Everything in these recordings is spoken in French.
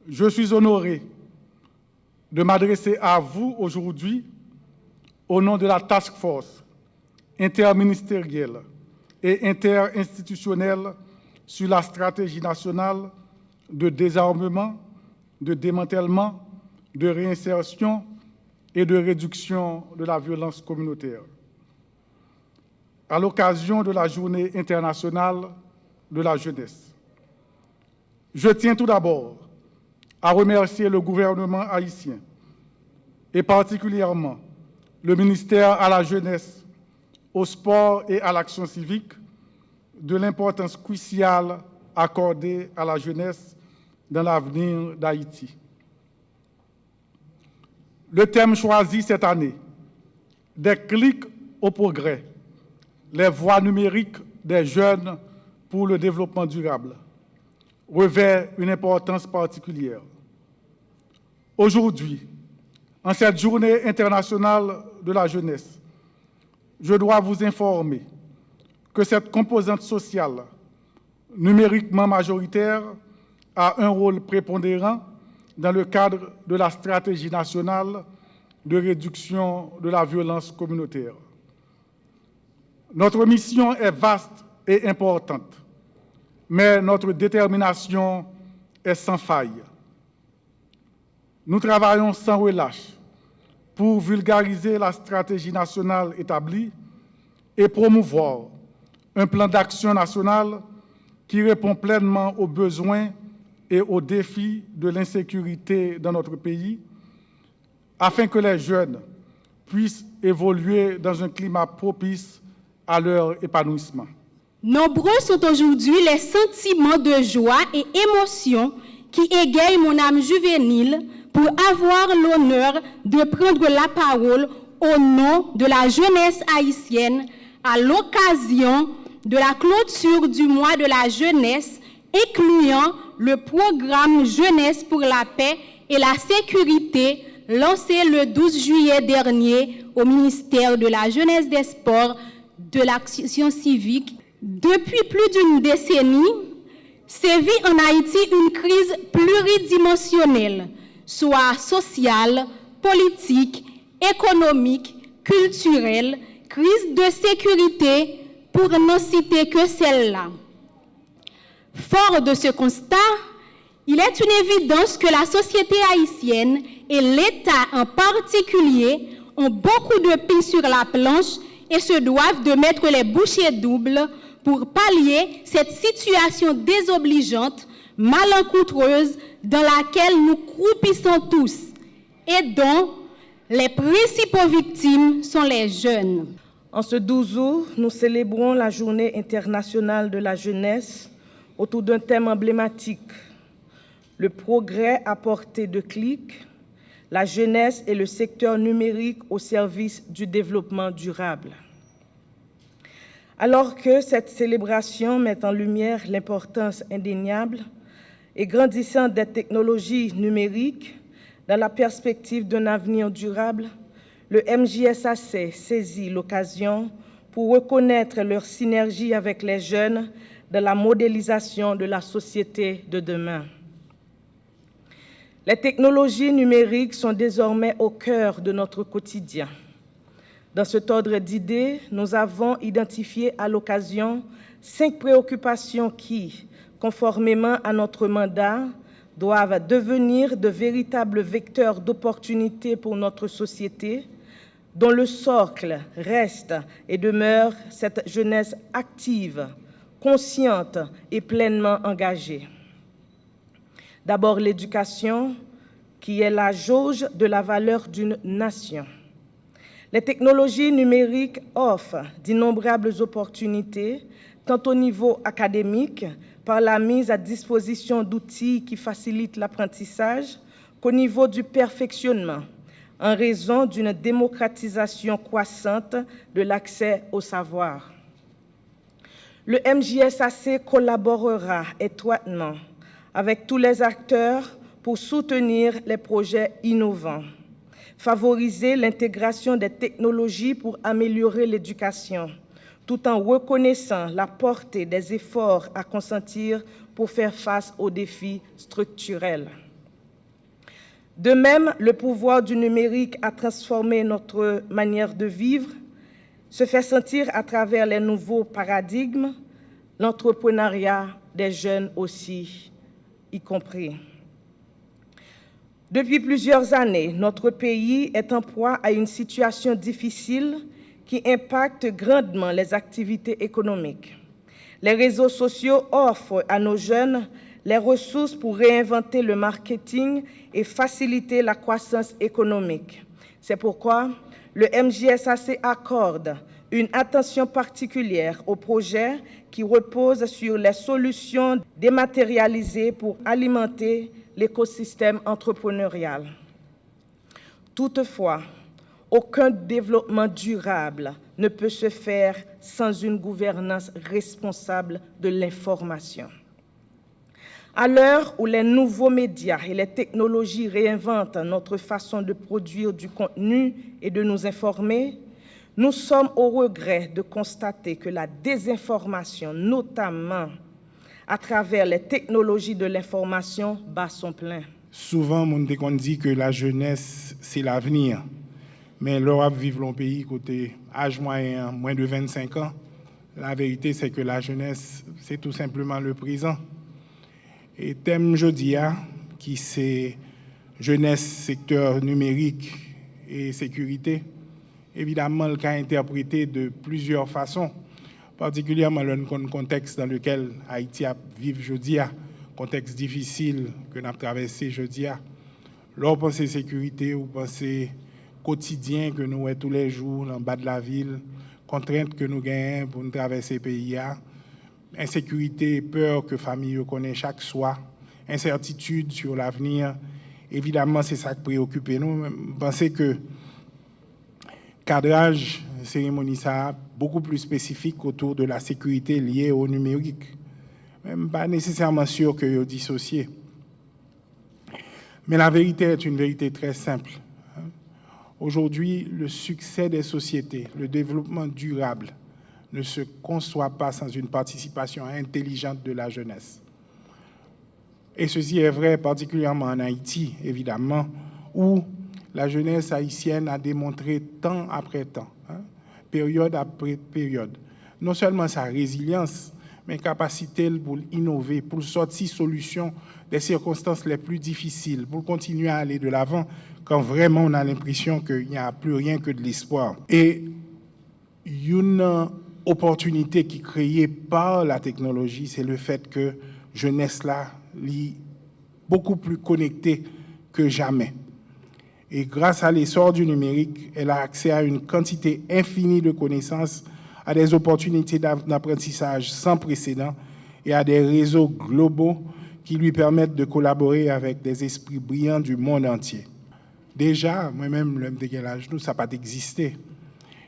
je suis honoré de m'adresser à vous aujourd'hui au nom de la Task Force interministérielle et interinstitutionnelle sur la stratégie nationale de désarmement, de démantèlement, de réinsertion et de réduction de la violence communautaire. À l'occasion de la Journée internationale de la jeunesse, je tiens tout d'abord à remercier le gouvernement haïtien et particulièrement le ministère à la jeunesse, au sport et à l'action civique de l'importance cruciale accordée à la jeunesse dans l'avenir d'Haïti. Le thème choisi cette année, des clics au progrès, les voies numériques des jeunes pour le développement durable, revêt une importance particulière. Aujourd'hui, en cette journée internationale de la jeunesse, je dois vous informer que cette composante sociale, numériquement majoritaire, a un rôle prépondérant dans le cadre de la stratégie nationale de réduction de la violence communautaire. Notre mission est vaste et importante, mais notre détermination est sans faille. Nous travaillons sans relâche pour vulgariser la stratégie nationale établie et promouvoir un plan d'action national qui répond pleinement aux besoins et aux défis de l'insécurité dans notre pays, afin que les jeunes puissent évoluer dans un climat propice à leur épanouissement. Nombreux sont aujourd'hui les sentiments de joie et émotion qui égayent mon âme juvénile pour avoir l'honneur de prendre la parole au nom de la jeunesse haïtienne à l'occasion de la clôture du mois de la jeunesse, incluant le programme Jeunesse pour la paix et la sécurité lancé le 12 juillet dernier au ministère de la Jeunesse, des Sports, de l'Action civique. Depuis plus d'une décennie, sévit en Haïti une crise pluridimensionnelle, soit sociale, politique, économique, culturelle, crise de sécurité, pour n'en citer que celle-là. Fort de ce constat, il est une évidence que la société haïtienne et l'État en particulier ont beaucoup de pain sur la planche et se doivent de mettre les bouchées doubles pour pallier cette situation désobligeante, malencontreuse, dans laquelle nous croupissons tous et dont les principaux victimes sont les jeunes. En ce 12 août, nous célébrons la Journée internationale de la jeunesse autour d'un thème emblématique, le progrès à portée de clic, la jeunesse et le secteur numérique au service du développement durable. Alors que cette célébration met en lumière l'importance indéniable et grandissante des technologies numériques dans la perspective d'un avenir durable, le MJSAC saisit l'occasion pour reconnaître leur synergie avec les jeunes dans la modélisation de la société de demain. Les technologies numériques sont désormais au cœur de notre quotidien. Dans cet ordre d'idées, nous avons identifié à l'occasion 5 préoccupations qui, conformément à notre mandat, doivent devenir de véritables vecteurs d'opportunités pour notre société, dont le socle reste et demeure cette jeunesse active, consciente et pleinement engagée. D'abord, l'éducation, qui est la jauge de la valeur d'une nation. Les technologies numériques offrent d'innombrables opportunités, tant au niveau académique, par la mise à disposition d'outils qui facilitent l'apprentissage, qu'au niveau du perfectionnement, en raison d'une démocratisation croissante de l'accès au savoir. Le MJSAC collaborera étroitement avec tous les acteurs pour soutenir les projets innovants, favoriser l'intégration des technologies pour améliorer l'éducation, tout en reconnaissant la portée des efforts à consentir pour faire face aux défis structurels. De même, le pouvoir du numérique a transformé notre manière de vivre, se fait sentir à travers les nouveaux paradigmes, l'entrepreneuriat des jeunes aussi, y compris. Depuis plusieurs années, notre pays est en proie à une situation difficile qui impacte grandement les activités économiques. Les réseaux sociaux offrent à nos jeunes les ressources pour réinventer le marketing et faciliter la croissance économique. C'est pourquoi le MJSAC accorde une attention particulière aux projets qui reposent sur les solutions dématérialisées pour alimenter l'écosystème entrepreneurial. Toutefois, aucun développement durable ne peut se faire sans une gouvernance responsable de l'information. À l'heure où les nouveaux médias et les technologies réinventent notre façon de produire du contenu et de nous informer, nous sommes au regret de constater que la désinformation, notamment à travers les technologies de l'information, bat son plein. Souvent, on dit que la jeunesse, c'est l'avenir. Mais l'Europe vive dans le pays côté âge moyen, moins de 25 ans. La vérité, c'est que la jeunesse, c'est tout simplement le présent. Et thème jeudi, qui c'est jeunesse, secteur numérique et sécurité, évidemment, le cas interprété de plusieurs façons, particulièrement dans le contexte dans lequel Haïti vit jeudi, contexte difficile que nous avons traversé jeudi. Lorsqu'on pense sécurité, ou pensez quotidien que nous avons tous les jours dans le bas de la ville, contraintes que nous gagnons pour nous traverser le pays, insécurité, peur que la famille connaît chaque soir, incertitude sur l'avenir, évidemment, c'est ça qui préoccupe nous. Pensez que cadrage cérémonie ça beaucoup plus spécifique autour de la sécurité liée au numérique. Même pas nécessairement sûr que vous dissociez. Mais la vérité est une vérité très simple. Aujourd'hui, le succès des sociétés, le développement durable ne se conçoit pas sans une participation intelligente de la jeunesse. Et ceci est vrai particulièrement en Haïti, évidemment, où la jeunesse haïtienne a démontré temps après temps, période après période, non seulement sa résilience, mais capacité pour innover, pour sortir solutions des circonstances les plus difficiles, pour continuer à aller de l'avant quand vraiment on a l'impression qu'il n'y a plus rien que de l'espoir. Et une opportunité qui est créée par la technologie, c'est le fait que jeunesse là est beaucoup plus connectée que jamais. Et grâce à l'essor du numérique, elle a accès à une quantité infinie de connaissances, à des opportunités d'apprentissage sans précédent et à des réseaux globaux qui lui permettent de collaborer avec des esprits brillants du monde entier. Déjà, moi-même, l'homme de l'âge, nous, ça n'a pas existé.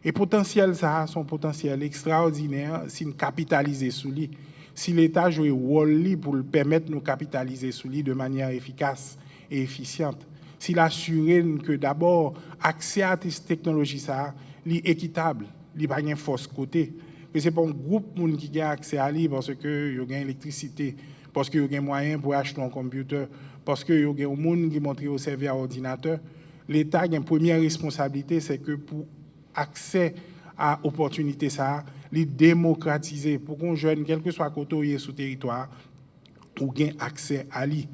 Et potentiel, ça a son potentiel extraordinaire si nous capitalisons sur lui, si l'État joue le rôle pour le permettre de nous capitaliser sur lui de manière efficace et efficiente. S'il assure que d'abord, accès à ces technologies, ça est équitable, il n'y a pas de force côté. Que ce n'est pas un groupe de gens qui a accès à lui parce qu'il y a l'électricité, parce qu'il y a moyen pour acheter un computer, parce qu'il y a des gens qui montrent au service à l'ordinateur. L'État a une première responsabilité, c'est que pour accès à l'opportunité, ça, les démocratiser pour qu'on jeune, quel que soit le côté sur le territoire, ou gain accès à lui.